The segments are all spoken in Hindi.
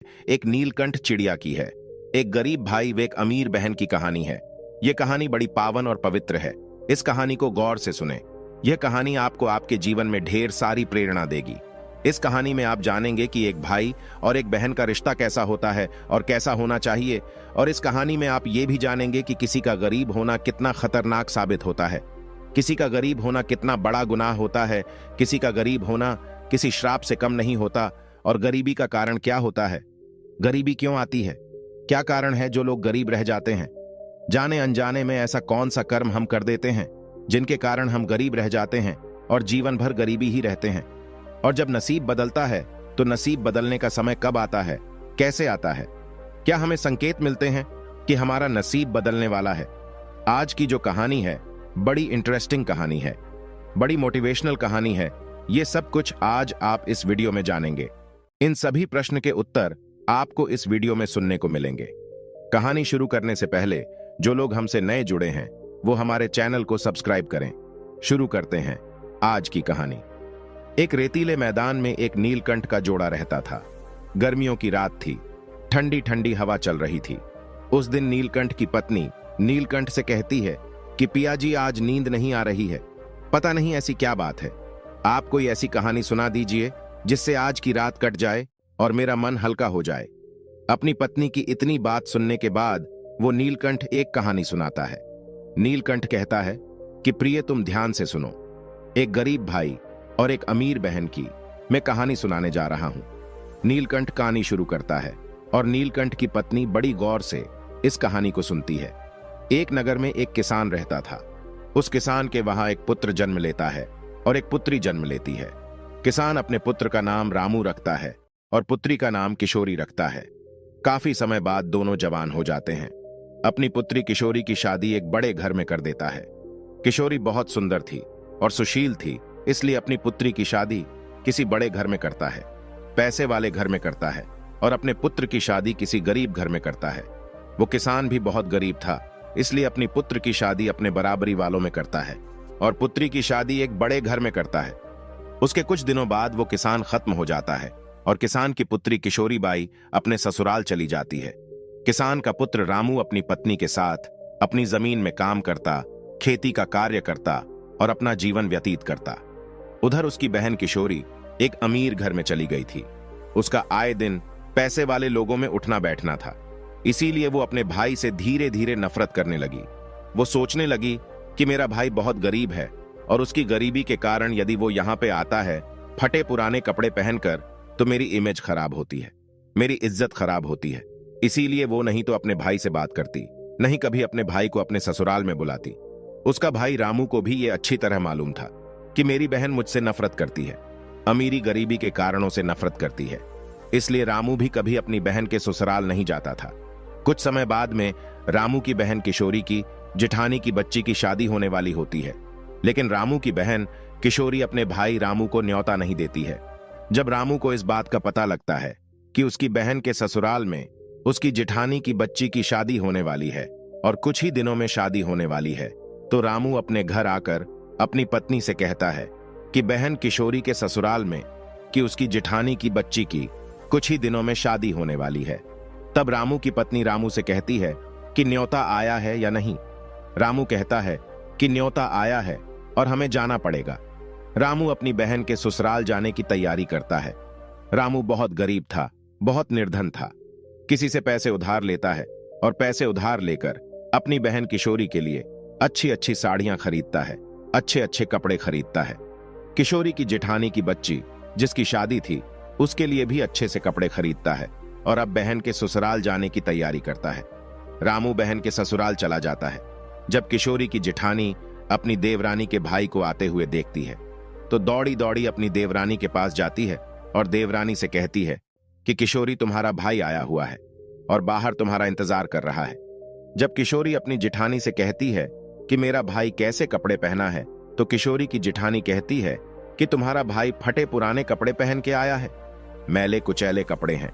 एक नीलकंठ चिड़िया की है। एक गरीब भाई व एक अमीर बहन की कहानी है। यह कहानी बड़ी पावन और पवित्र है। इस कहानी को गौर से सुने। यह कहानी आपको आपके जीवन में ढेर सारी प्रेरणा देगी। इस कहानी में आप जानेंगे कि एक भाई और एक बहन का रिश्ता कैसा होता है और कैसा होना चाहिए। और इस कहानी में आप ये भी जानेंगे कि किसी का गरीब होना कितना खतरनाक साबित होता है। किसी का गरीब होना कितना बड़ा गुनाह होता है। किसी का गरीब होना किसी श्राप से कम नहीं होता। और गरीबी का कारण क्या होता है? गरीबी क्यों आती है? क्या कारण है जो लोग गरीब रह जाते हैं? जाने अनजाने में ऐसा कौन सा कर्म हम कर देते हैं जिनके कारण हम गरीब रह जाते हैं और जीवन भर गरीबी ही रहते हैं? और जब नसीब बदलता है तो नसीब बदलने का समय कब आता है, कैसे आता है? क्या हमें संकेत मिलते हैं कि हमारा नसीब बदलने वाला है? आज की जो कहानी है बड़ी इंटरेस्टिंग कहानी है, बड़ी मोटिवेशनल कहानी है। ये सब कुछ आज आप इस वीडियो में जानेंगे। इन सभी प्रश्न के उत्तर आपको इस वीडियो में सुनने को मिलेंगे। कहानी शुरू करने से पहले जो लोग हमसे नए जुड़े हैं वो हमारे चैनल को सब्सक्राइब करें। शुरू करते हैं आज की कहानी। एक रेतीले मैदान में एक नीलकंठ का जोड़ा रहता था। गर्मियों की रात थी, ठंडी ठंडी हवा चल रही थी। उस दिन नीलकंठ की पत्नी नीलकंठ से कहती है कि पिया जी, आज नींद नहीं आ रही है। पता नहीं ऐसी क्या बात है। आप कोई ऐसी कहानी सुना दीजिए जिससे आज की रात कट जाए और मेरा मन हल्का हो जाए। अपनी पत्नी की इतनी बात सुनने के बाद वो नीलकंठ एक कहानी सुनाता है। नीलकंठ कहता है कि प्रिय, तुम ध्यान से सुनो। एक गरीब भाई और एक अमीर बहन की मैं कहानी सुनाने जा रहा हूं। नीलकंठ कहानी शुरू करता है और नीलकंठ की पत्नी बड़ी गौर से इस कहानी को सुनती है। एक नगर में एक किसान रहता था। उस किसान के वहां एक पुत्र जन्म लेता है और एक पुत्री जन्म लेती है। किसान अपने पुत्र का नाम रामू रखता है और पुत्री का नाम किशोरी रखता है। काफी समय बाद दोनों जवान हो जाते हैं। अपनी पुत्री किशोरी की शादी एक बड़े घर में कर देता है। किशोरी बहुत सुंदर थी और सुशील थी, इसलिए अपनी पुत्री की शादी किसी बड़े घर में करता है, पैसे वाले घर में करता है, और अपने पुत्र की शादी किसी गरीब घर में करता है। वो किसान भी बहुत गरीब था, इसलिए अपनी पुत्र की शादी अपने बराबरी वालों में करता है और पुत्री की शादी एक बड़े घर में करता है। उसके कुछ दिनों बाद वो किसान खत्म हो जाता है और किसान की पुत्री किशोरी बाई अपने ससुराल चली जाती है। किसान का पुत्र रामू अपनी पत्नी के साथ अपनी जमीन में काम करता, खेती का कार्य करता और अपना जीवन व्यतीत करता। उधर उसकी बहन किशोरी एक अमीर घर में चली गई थी। उसका आए दिन पैसे वाले लोगों में उठना बैठना था, इसीलिए वो अपने भाई से धीरे धीरे नफरत करने लगी। वो सोचने लगी कि मेरा भाई बहुत गरीब है और उसकी गरीबी के कारण यदि वो यहाँ पे आता है फटे पुराने कपड़े पहनकर तो मेरी इमेज खराब होती है, मेरी इज्जत खराब होती है। इसीलिए वो नहीं तो अपने भाई से बात करती, नहीं कभी अपने भाई को अपने ससुराल में बुलाती। उसका भाई रामू को भी ये अच्छी तरह मालूम था कि मेरी बहन मुझसे नफरत करती है, अमीरी गरीबी के कारणों से नफरत करती है। इसलिए रामू भी कभी अपनी बहन के ससुराल नहीं जाता था। कुछ समय बाद में रामू की बहन किशोरी की जेठानी की बच्ची की शादी होने वाली होती है, लेकिन रामू की बहन किशोरी अपने भाई रामू को न्योता नहीं देती है। जब रामू को इस बात का पता लगता है कि उसकी बहन के ससुराल में उसकी जेठानी की बच्ची की शादी होने वाली है और कुछ ही दिनों में शादी होने वाली है, तो रामू अपने घर आकर अपनी पत्नी से कहता है कि बहन किशोरी के ससुराल में कि उसकी जेठानी की बच्ची की कुछ ही दिनों में शादी होने वाली है। तब रामू की पत्नी रामू से कहती है कि न्योता आया है या नहीं। रामू कहता है कि न्योता आया है और हमें जाना पड़ेगा। रामू अपनी बहन के ससुराल जाने की तैयारी करता है। रामू बहुत गरीब था, बहुत निर्धन था। किसी से पैसे उधार लेता है और पैसे उधार लेकर अपनी बहन किशोरी के लिए अच्छी अच्छी साड़ियां खरीदता है, अच्छे अच्छे कपड़े खरीदता है। किशोरी की जेठानी की बच्ची जिसकी शादी थी उसके लिए भी अच्छे से कपड़े खरीदता है और अब बहन के ससुराल जाने की तैयारी करता है। रामू बहन के ससुराल चला जाता है। जब किशोरी की जेठानी अपनी देवरानी के भाई को आते हुए देखती है तो दौड़ी दौड़ी अपनी देवरानी के पास जाती है और देवरानी से कहती है कि किशोरी, तुम्हारा भाई आया हुआ है और बाहर तुम्हारा इंतजार कर रहा है। जब किशोरी अपनी जेठानी से कहती है कि मेरा भाई कैसे कपड़े पहना है, तो किशोरी की जेठानी कहती है कि तुम्हारा भाई फटे पुराने कपड़े पहन के आया है, मैले कुचैले कपड़े हैं।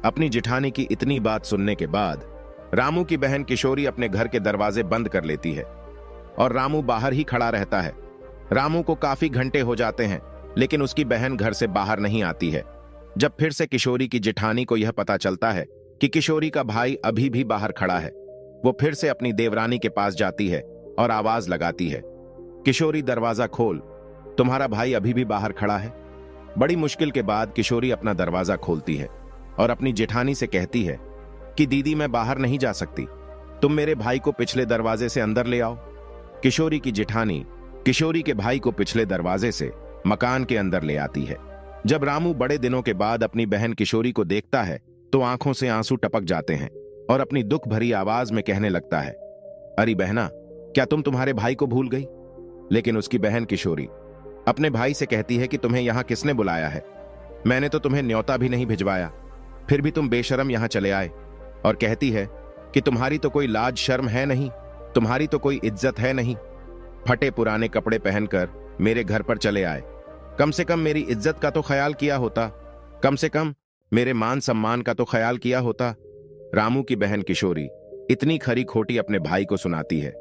अपनी जेठानी की इतनी बात सुनने के बाद रामू की बहन किशोरी अपने घर के दरवाजे बंद कर लेती है और रामू बाहर ही खड़ा रहता है। रामू को काफी घंटे हो जाते हैं लेकिन उसकी बहन घर से बाहर नहीं आती है। जब फिर से किशोरी की जेठानी को यह पता चलता है कि किशोरी का भाई अभी भी बाहर खड़ा है, वो फिर से अपनी देवरानी के पास जाती है और आवाज लगाती है, किशोरी दरवाजा खोल, तुम्हारा भाई अभी भी बाहर खड़ा है। बड़ी मुश्किल के बाद किशोरी अपना दरवाजा खोलती है और अपनी जेठानी से कहती है कि दीदी मैं बाहर नहीं जा सकती, तुम मेरे भाई को पिछले दरवाजे से अंदर ले आओ। किशोरी की जेठानी किशोरी के भाई को पिछले दरवाजे से मकान के अंदर ले आती है। जब रामू बड़े दिनों के बाद अपनी बहन किशोरी को देखता है तो आंखों से आंसू टपक जाते हैं और अपनी दुख भरी आवाज में कहने लगता है, अरे बहना, क्या तुम तुम्हारे भाई को भूल गई? लेकिन उसकी बहन किशोरी अपने भाई से कहती है कि तुम्हें यहां किसने बुलाया है? मैंने तो तुम्हें न्योता भी नहीं भिजवाया, फिर भी तुम बेशर्म यहां चले आए। और कहती है कि तुम्हारी तो कोई लाज शर्म है नहीं, तुम्हारी तो कोई इज्जत है नहीं। फटे पुराने कपड़े पहनकर मेरे घर पर चले आए, कम से कम मेरी इज्जत का तो ख्याल किया होता, कम से कम मेरे मान सम्मान का तो ख्याल किया होता। रामू की बहन किशोरी इतनी खरी खोटी अपने भाई को सुनाती है।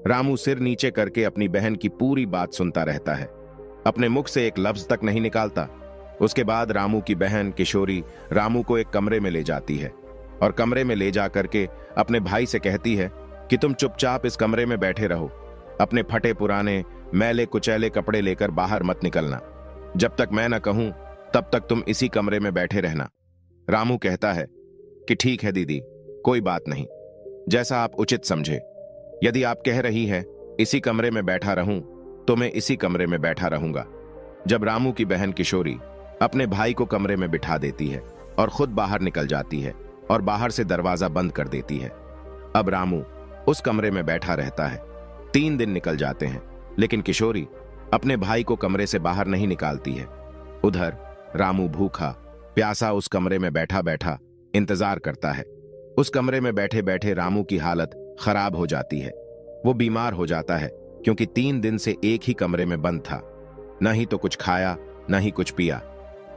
रामू सिर नीचे करके अपनी बहन की पूरी बात सुनता रहता है, अपने मुख से एक लफ्ज तक नहीं निकालता। उसके बाद रामू की बहन किशोरी रामू को एक कमरे में ले जाती है और कमरे में ले जा करके अपने भाई से कहती है कि तुम चुपचाप इस कमरे में बैठे रहो, अपने फटे पुराने मैले कुचैले कपड़े लेकर बाहर मत निकलना, जब तक मैं न कहूं तब तक तुम इसी कमरे में बैठे रहना। रामू कहता है कि ठीक है दीदी, कोई बात नहीं, जैसा आप उचित समझे। यदि आप कह रही है इसी कमरे में बैठा रहूं तो मैं इसी कमरे में बैठा रहूंगा। जब रामू की बहन किशोरी अपने भाई को कमरे में बिठा देती है और खुद बाहर निकल जाती है और बाहर से दरवाजा बंद कर देती है। अब रामू उस कमरे में बैठा रहता है। 3 दिन निकल जाते हैं, लेकिन किशोरी अपने भाई को कमरे से बाहर नहीं निकालती है। उधर रामू भूखा प्यासा उस कमरे में बैठा बैठा इंतजार करता है। उस कमरे में बैठे बैठे रामू की हालत खराब हो जाती है। वो बीमार हो जाता है क्योंकि 3 दिन से एक ही कमरे में बंद था, न ही तो कुछ खाया न ही कुछ पिया,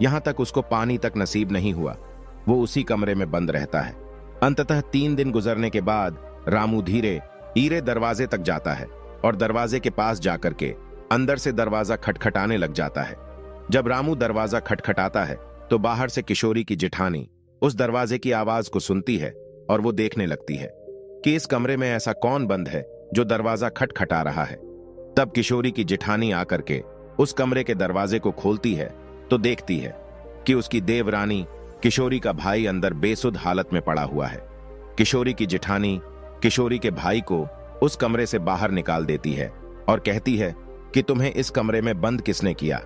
यहां तक उसको पानी तक नसीब नहीं हुआ। वो उसी कमरे में बंद रहता है। अंततः 3 दिन गुजरने के बाद रामू धीरे धीरे दरवाजे तक जाता है और दरवाजे के पास जाकर के अंदर से दरवाजा खटखटाने लग जाता है। जब रामू दरवाजा खटखटाता है तो बाहर से किशोरी की जेठानी उस दरवाजे की आवाज को सुनती है और वो देखने लगती है कि इस कमरे में ऐसा कौन बंद है जो दरवाजा खटखटा रहा है। तब किशोरी की जेठानी आकर के उस कमरे के दरवाजे को खोलती है तो देखती है कि उसकी देवरानी किशोरी का भाई अंदर बेसुध हालत में पड़ा हुआ है। किशोरी की जेठानी किशोरी के भाई को उस कमरे से बाहर निकाल देती है और कहती है कि तुम्हें इस कमरे में बंद किसने किया?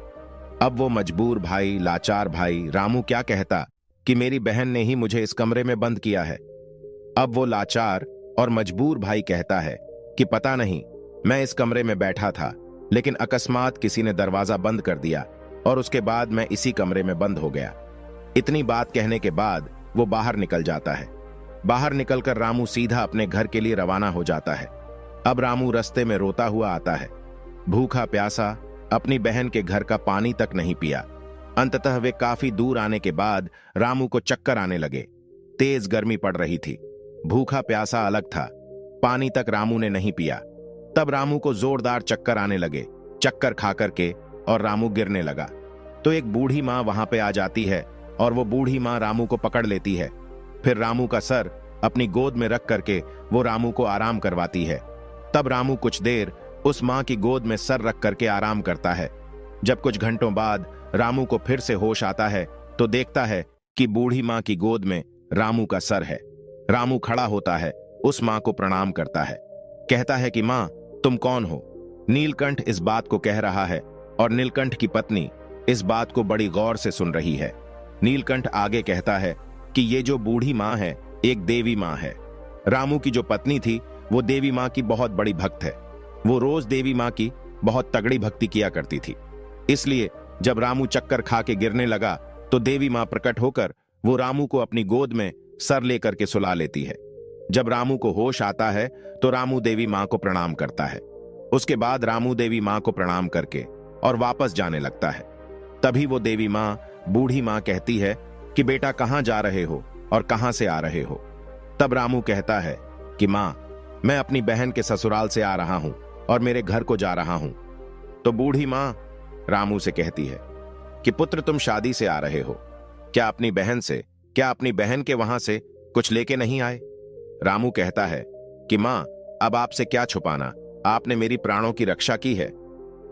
अब वो मजबूर भाई, लाचार भाई रामू क्या कहता कि मेरी बहन ने ही मुझे इस कमरे में बंद किया है। अब वो लाचार और मजबूर भाई कहता है कि पता नहीं, मैं इस कमरे में बैठा था लेकिन अकस्मात किसी ने दरवाजा बंद कर दिया और उसके बाद मैं इसी कमरे में बंद हो गया। इतनी बात कहने के बाद वो बाहर निकल जाता है। बाहर निकलकर रामू सीधा अपने घर के लिए रवाना हो जाता है। अब रामू रास्ते में रोता हुआ आता है, भूखा प्यासा, अपनी बहन के घर का पानी तक नहीं पिया। अंततः वे काफी दूर आने के बाद रामू को चक्कर आने लगे। तेज गर्मी पड़ रही थी, भूखा प्यासा अलग था, पानी तक रामू ने नहीं पिया। तब रामू को जोरदार चक्कर आने लगे। चक्कर खा करके और रामू गिरने लगा तो एक बूढ़ी माँ वहां पे आ जाती है और वो बूढ़ी माँ रामू को पकड़ लेती है। फिर रामू का सर अपनी गोद में रख करके वो रामू को आराम करवाती है। तब रामू कुछ देर उस माँ की गोद में सर रख करके आराम करता है। जब कुछ घंटों बाद रामू को फिर से होश आता है तो देखता है कि बूढ़ी माँ की गोद में रामू का सर है। रामू खड़ा होता है, उस माँ को प्रणाम करता है, कहता है कि माँ तुम कौन हो? नीलकंठ इस बात को कह रहा है और नीलकंठ की पत्नी इस बात को बड़ी गौर से सुन रही है। नीलकंठ आगे कहता है कि ये जो बूढ़ी माँ है एक देवी माँ है। रामू की जो पत्नी थी वो देवी माँ की बहुत बड़ी भक्त है। वो रोज देवी माँ की बहुत तगड़ी भक्ति किया करती थी। इसलिए जब रामू चक्कर खा के गिरने लगा तो देवी माँ प्रकट होकर वो रामू को अपनी गोद में सर लेकर के सुला लेती है। जब रामू को होश आता है तो रामू देवी माँ को प्रणाम करता है। उसके बाद रामू देवी माँ को प्रणाम करके और वापस जाने लगता है। तभी वो देवी माँ बूढ़ी माँ कहती है कि बेटा कहाँ जा रहे हो और कहाँ से आ रहे हो? तब रामू कहता है कि माँ मैं अपनी बहन के ससुराल से आ रहा हूं और मेरे घर को जा रहा हूं। तो बूढ़ी माँ रामू से कहती है कि पुत्र तुम शादी से आ रहे हो, क्या अपनी बहन के वहां से कुछ लेके नहीं आए? रामू कहता है कि मां, अब आपसे क्या छुपाना, आपने मेरी प्राणों की रक्षा की है।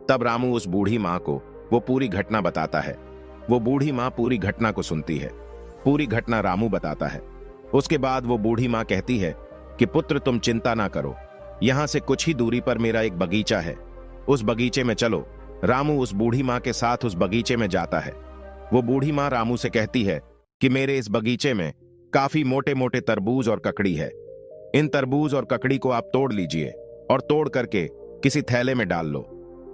तब रामू उस बूढ़ी मां को वो पूरी घटना बताता है। वो बूढ़ी मां पूरी घटना को सुनती है। पूरी घटना रामू बताता है। उसके बाद वो बूढ़ी मां कहती है कि पुत्र, तुम चिंता ना करो, यहां से कुछ ही दूरी पर मेरा एक बगीचा है, उस बगीचे में चलो। रामू उस बूढ़ी मां के साथ उस बगीचे में जाता है। वो बूढ़ी मां रामू से कहती है कि मेरे इस बगीचे में काफी मोटे मोटे तरबूज और ककड़ी है। इन तरबूज और ककड़ी को आप तोड़ लीजिए और तोड़ करके किसी थैले में डाल लो,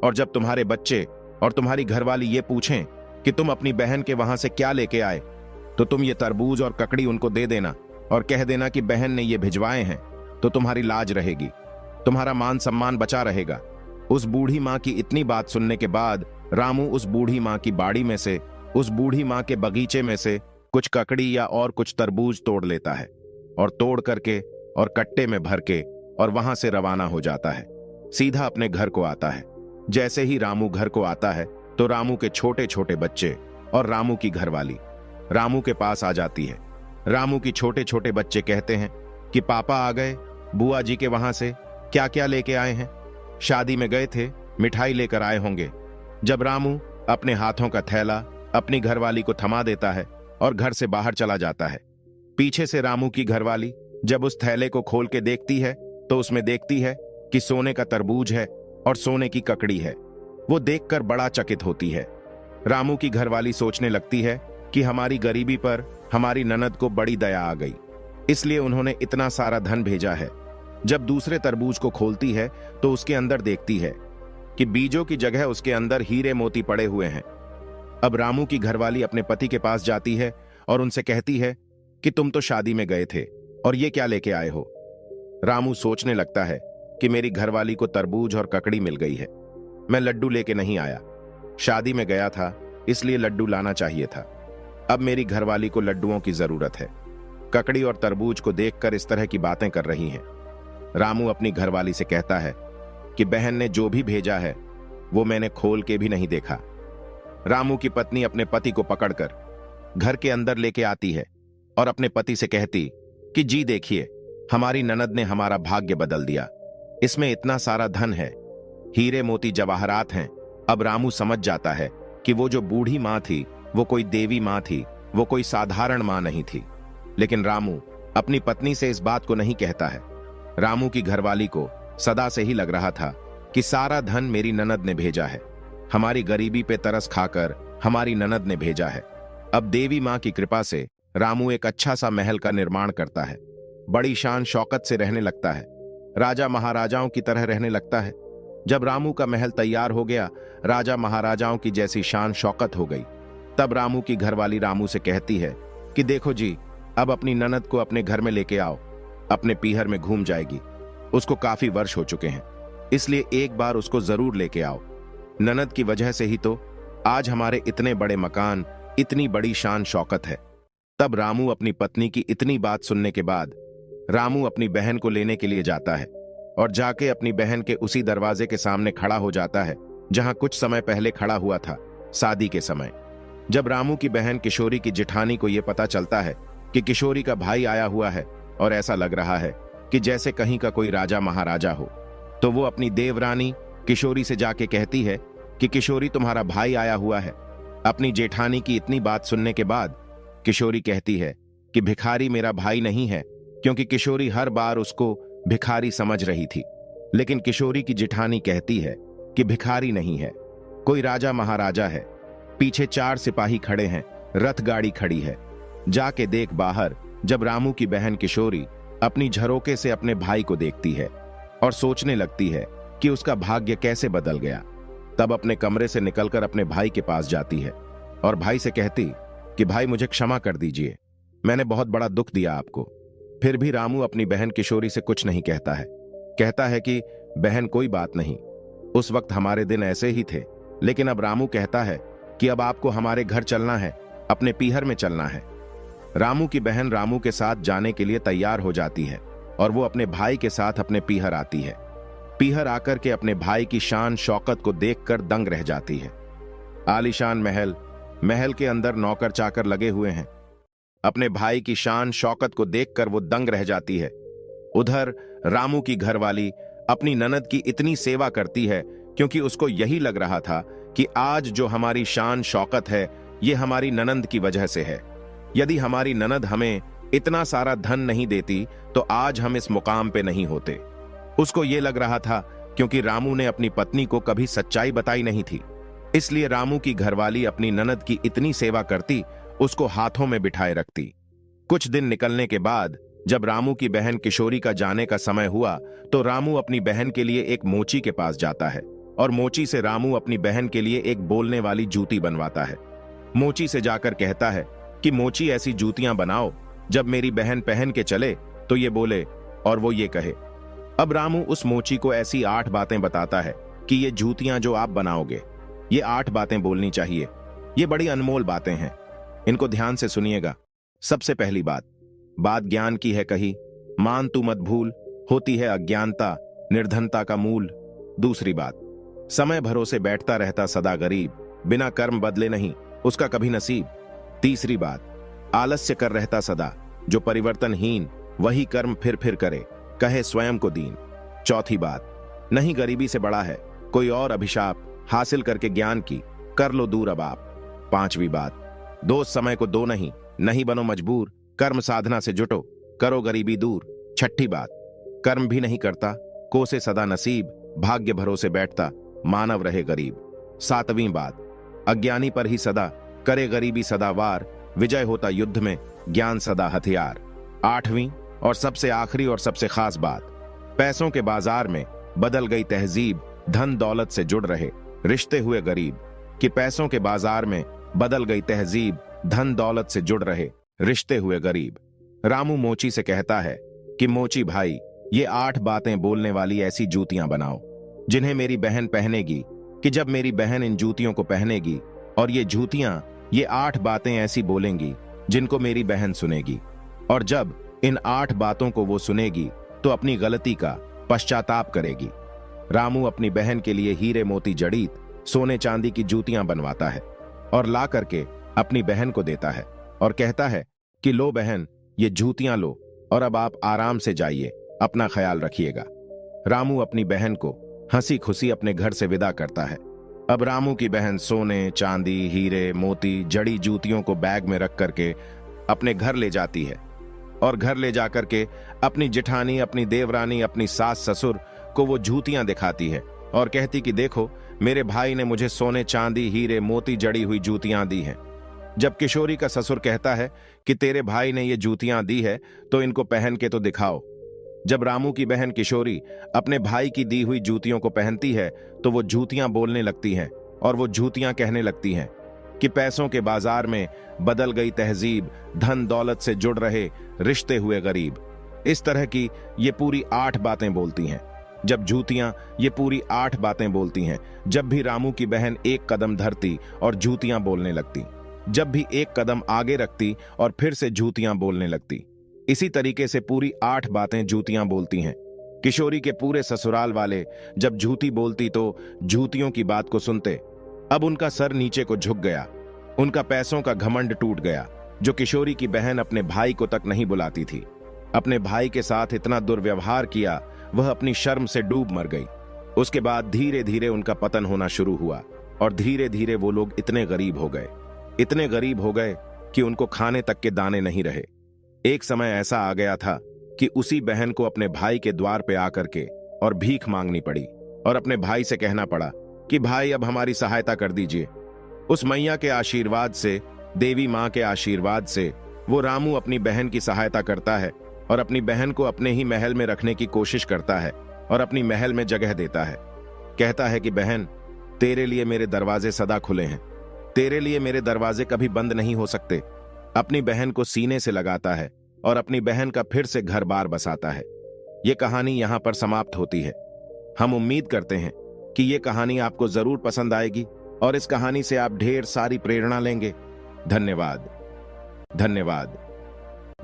और जब तुम्हारे बच्चे और तुम्हारी घरवाली ये पूछें कि तुम अपनी बहन के वहां से क्या लेके आए, तो तुम ये तरबूज और ककड़ी उनको दे देना और कह देना कि बहन ने ये भिजवाए हैं, तो तुम्हारी लाज रहेगी, तुम्हारा मान सम्मान बचा रहेगा। उस बूढ़ी मां की इतनी बात सुनने के बाद रामू उस बूढ़ी मां की बाड़ी में से, उस बूढ़ी मां के बगीचे में से कुछ ककड़ी या और कुछ तरबूज तोड़ लेता है और तोड़ करके और कट्टे में भर के और वहां से रवाना हो जाता है। सीधा अपने घर को आता है। जैसे ही रामू घर को आता है तो रामू के छोटे छोटे बच्चे और रामू की घरवाली रामू के पास आ जाती है। रामू की छोटे छोटे बच्चे कहते हैं कि पापा आ गए, बुआ जी के वहां से क्या क्या लेके आए हैं? शादी में गए थे, मिठाई लेकर आए होंगे। जब रामू अपने हाथों का थैला अपनी घरवाली को थमा देता है और घर से बाहर चला जाता है, पीछे से रामू की घरवाली जब उस थैले को खोल के देखती है तो उसमें देखती है कि सोने का तरबूज है और सोने की ककड़ी है। वो देखकर बड़ा चकित होती है। रामू की घरवाली सोचने लगती है कि हमारी गरीबी पर हमारी ननद को बड़ी दया आ गई, इसलिए उन्होंने इतना सारा धन भेजा है। जब दूसरे तरबूज को खोलती है तो उसके अंदर देखती है कि बीजों की जगह उसके अंदर हीरे मोती पड़े हुए हैं। अब रामू की घरवाली अपने पति के पास जाती है और उनसे कहती है कि तुम तो शादी में गए थे और ये क्या लेके आए हो? रामू सोचने लगता है कि मेरी घरवाली को तरबूज और ककड़ी मिल गई है, मैं लड्डू लेके नहीं आया। शादी में गया था इसलिए लड्डू लाना चाहिए था। अब मेरी घरवाली को लड्डुओं की जरूरत है। ककड़ी और तरबूज को देखकर इस तरह की बातें कर रही हैं। रामू अपनी घरवाली से कहता है कि बहन ने जो भी भेजा है वो मैंने खोल के भी नहीं देखा। रामू की पत्नी अपने पति को पकड़कर घर के अंदर लेके आती है और अपने पति से कहती कि जी देखिए, हमारी ननद ने हमारा भाग्य बदल दिया, इसमें इतना सारा धन है, हीरे मोती जवाहरात हैं। अब रामू समझ जाता है कि वो जो बूढ़ी मां थी वो कोई देवी मां थी, वो कोई साधारण मां नहीं थी। लेकिन रामू अपनी पत्नी से इस बात को नहीं कहता है। रामू की घरवाली को सदा से ही लग रहा था कि सारा धन मेरी ननद ने भेजा है, हमारी गरीबी पे तरस खाकर हमारी ननद ने भेजा है। अब देवी मां की कृपा से रामू एक अच्छा सा महल का निर्माण करता है, बड़ी शान शौकत से रहने लगता है, राजा महाराजाओं की तरह रहने लगता है। जब रामू का महल तैयार हो गया, राजा महाराजाओं की जैसी शान शौकत हो गई, तब रामू की घरवाली रामू से कहती है कि देखो जी, अब अपनी ननद को अपने घर में लेके आओ, अपने पीहर में घूम जाएगी, उसको काफी वर्ष हो चुके हैं, इसलिए एक बार उसको जरूर लेके आओ। ननद की वजह से ही तो आज हमारे इतने बड़े मकान, इतनी बड़ी शान शौकत है। तब रामू अपनी पत्नी की इतनी बात सुनने के बाद रामू अपनी बहन को लेने के लिए जाता है और जाके अपनी बहन के उसी दरवाजे के सामने खड़ा हो जाता है जहां कुछ समय पहले खड़ा हुआ था, शादी के समय। जब रामू की बहन किशोरी की जिठानी को यह पता चलता है कि किशोरी का भाई आया हुआ है और ऐसा लग रहा है कि जैसे कहीं का कोई राजा महाराजा हो, तो वो अपनी देवरानी किशोरी से जाके कहती है कि किशोरी, तुम्हारा भाई आया हुआ है। अपनी जेठानी की इतनी बात सुनने के बाद किशोरी कहती है कि भिखारी मेरा भाई नहीं है, क्योंकि किशोरी हर बार उसको भिखारी समझ रही थी। लेकिन किशोरी की जिठानी कहती है कि भिखारी नहीं है, कोई राजा महाराजा है, पीछे 4 सिपाही खड़े हैं, रथ गाड़ी खड़ी है, जाके देख बाहर। जब रामू की बहन किशोरी अपनी झरोके से अपने भाई को देखती है और सोचने लगती है कि उसका भाग्य कैसे बदल गया, तब अपने कमरे से निकलकर अपने भाई के पास जाती है और भाई से कहती कि भाई, मुझे क्षमा कर दीजिए, मैंने बहुत बड़ा दुख दिया आपको। फिर भी रामू अपनी बहन किशोरी से कुछ नहीं कहता है। कहता है कि बहन, कोई बात नहीं, उस वक्त हमारे दिन ऐसे ही थे, लेकिन अब रामू कहता है कि अब आपको हमारे घर चलना है, अपने पीहर में चलना है। रामू की बहन रामू के साथ जाने के लिए तैयार हो जाती है और वो अपने भाई के साथ अपने पीहर आती है। पीहर आकर के अपने भाई की शान शौकत को देखकर दंग रह जाती है। आलीशान महल, महल के अंदर नौकर चाकर लगे हुए हैं। अपने भाई की शान शौकत को देखकर वो दंग रह जाती है। उधर रामू की घरवाली अपनी ननद की इतनी सेवा करती है क्योंकि उसको यही लग रहा था कि आज जो हमारी शान शौकत है ये हमारी ननद की वजह से है। यदि हमारी ननद हमें इतना सारा धन नहीं देती तो आज हम इस मुकाम पे नहीं होते। उसको ये लग रहा था क्योंकि रामू ने अपनी पत्नी को कभी सच्चाई बताई नहीं थी, इसलिए रामू की घरवाली अपनी ननद की इतनी सेवा करती, उसको हाथों में बिठाए रखती। कुछ दिन निकलने के बाद जब रामू की बहन किशोरी का जाने का समय हुआ तो रामू अपनी बहन के लिए एक मोची के पास जाता है और मोची से रामू अपनी बहन के लिए एक बोलने वाली जूती बनवाता है। मोची से जाकर कहता है कि मोची ऐसी जूतियां बनाओ जब मेरी बहन पहन के चले तो ये बोले और वो ये कहे। अब रामू उस मोची को ऐसी 8 बातें बताता है कि ये जूतियां जो आप बनाओगे ये 8 बातें बोलनी चाहिए। ये बड़ी अनमोल बातें हैं, इनको ध्यान से सुनिएगा। सबसे पहली बात ज्ञान की है कही, मान तू मत भूल, होती है अज्ञानता निर्धनता का मूल। दूसरी बात, समय भरोसे बैठता रहता सदा गरीब, बिना कर्म बदले नहीं उसका कभी नसीब। तीसरी बात, आलस्य कर रहता सदा, जो परिवर्तनहीन वही कर्म फिर करे, कहे स्वयं को दीन। चौथी बात, नहीं गरीबी से बड़ा है कोई और अभिशाप, हासिल करके ज्ञान की कर लो दूर अब आप। पांचवी बात, दोस्त समय को दो नहीं बनो मजबूर, कर्म साधना से जुटो करो गरीबी दूर। छठी बात, कर्म भी नहीं करता कोसे सदा नसीब, भाग्य भरोसे बैठता मानव रहे गरीब। सातवीं बात, अज्ञानी पर ही सदा करे गरीबी सदा वार, विजय होता युद्ध में ज्ञान सदा हथियार। आठवीं और सबसे आखिरी और सबसे खास बात, पैसों के बाजार में बदल गई तहजीब, धन दौलत से जुड़ रहे रिश्ते हुए गरीब। कि पैसों के बाजार में बदल गई तहजीब, धन दौलत से जुड़ रहे रिश्ते हुए गरीब। रामू मोची से कहता है कि मोची भाई, ये 8 बातें बोलने वाली ऐसी जूतियां बनाओ जिन्हें मेरी बहन पहनेगी, कि जब मेरी बहन इन जूतियों को पहनेगी और ये जूतियां ये 8 बातें ऐसी बोलेंगी जिनको मेरी बहन सुनेगी, और जब इन 8 बातों को वो सुनेगी तो अपनी गलती का पश्चाताप करेगी। रामू अपनी बहन के लिए हीरे मोती जड़ीत सोने चांदी की जूतियां बनवाता है और ला करके अपनी बहन को देता है और कहता है कि लो बहन, ये जूतियां लो और अब आप आराम से जाइए, अपना ख्याल रखिएगा। रामू अपनी बहन को हंसी खुशी अपने घर से विदा करता है। अब रामू की बहन सोने चांदी हीरे मोती जड़ी जूतियों को बैग में रख करके अपने घर ले जाती है और घर ले जाकर के अपनी जिठानी, अपनी देवरानी, अपनी सास ससुर को वो जूतियां दिखाती है और कहती कि देखो मेरे भाई ने मुझे सोने चांदी हीरे मोती जड़ी हुई जूतियां दी हैं। जब किशोरी का ससुर कहता है कि तेरे भाई ने ये जूतियां दी है तो इनको पहन के तो दिखाओ। जब रामू की बहन किशोरी अपने भाई की दी हुई जूतियों को पहनती है तो वो जूतियां बोलने लगती हैं और वो जूतियां कहने लगती हैं कि पैसों के बाजार में बदल गई तहजीब, धन दौलत से जुड़ रहे रिश्ते हुए गरीब। इस तरह की ये पूरी 8 बातें बोलती हैं। जब जूतियां ये पूरी 8 बातें बोलती हैं, जब भी रामू की बहन एक कदम धरती और जूतियां बोलने लगती, जब भी एक कदम आगे रखती और फिर से जूतियां बोलने लगती। इसी तरीके से पूरी 8 बातें जूतियां बोलती हैं। किशोरी के पूरे ससुराल वाले जब जूती बोलती तो जूतियों की बात को सुनते। अब उनका सर नीचे को झुक गया, उनका पैसों का घमंड टूट गया। जो किशोरी की बहन अपने भाई को तक नहीं बुलाती थी, अपने भाई के साथ इतना दुर्व्यवहार किया, वह अपनी शर्म से डूब मर गई। उसके बाद धीरे धीरे उनका पतन होना शुरू हुआ और धीरे धीरे वो लोग इतने गरीब हो गए, इतने गरीब हो गए कि उनको खाने तक के दाने नहीं रहे। एक समय ऐसा आ गया था कि उसी बहन को अपने भाई के द्वार पे आकर के और भीख मांगनी पड़ी और अपने भाई से कहना पड़ा कि भाई अब हमारी सहायता कर दीजिए। उस मैया के आशीर्वाद से, देवी माँ के आशीर्वाद से वो रामू अपनी बहन की सहायता करता है और अपनी बहन को अपने ही महल में रखने की कोशिश करता है और अपनी महल में जगह देता है। कहता है कि बहन, तेरे लिए मेरे दरवाजे सदा खुले हैं, तेरे लिए मेरे दरवाजे कभी बंद नहीं हो सकते। अपनी बहन को सीने से लगाता है और अपनी बहन का फिर से घर बार बसाता है। ये कहानी यहां पर समाप्त होती है। हम उम्मीद करते हैं कि ये कहानी आपको जरूर पसंद आएगी और इस कहानी से आप ढेर सारी प्रेरणा लेंगे। धन्यवाद, धन्यवाद,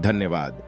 धन्यवाद।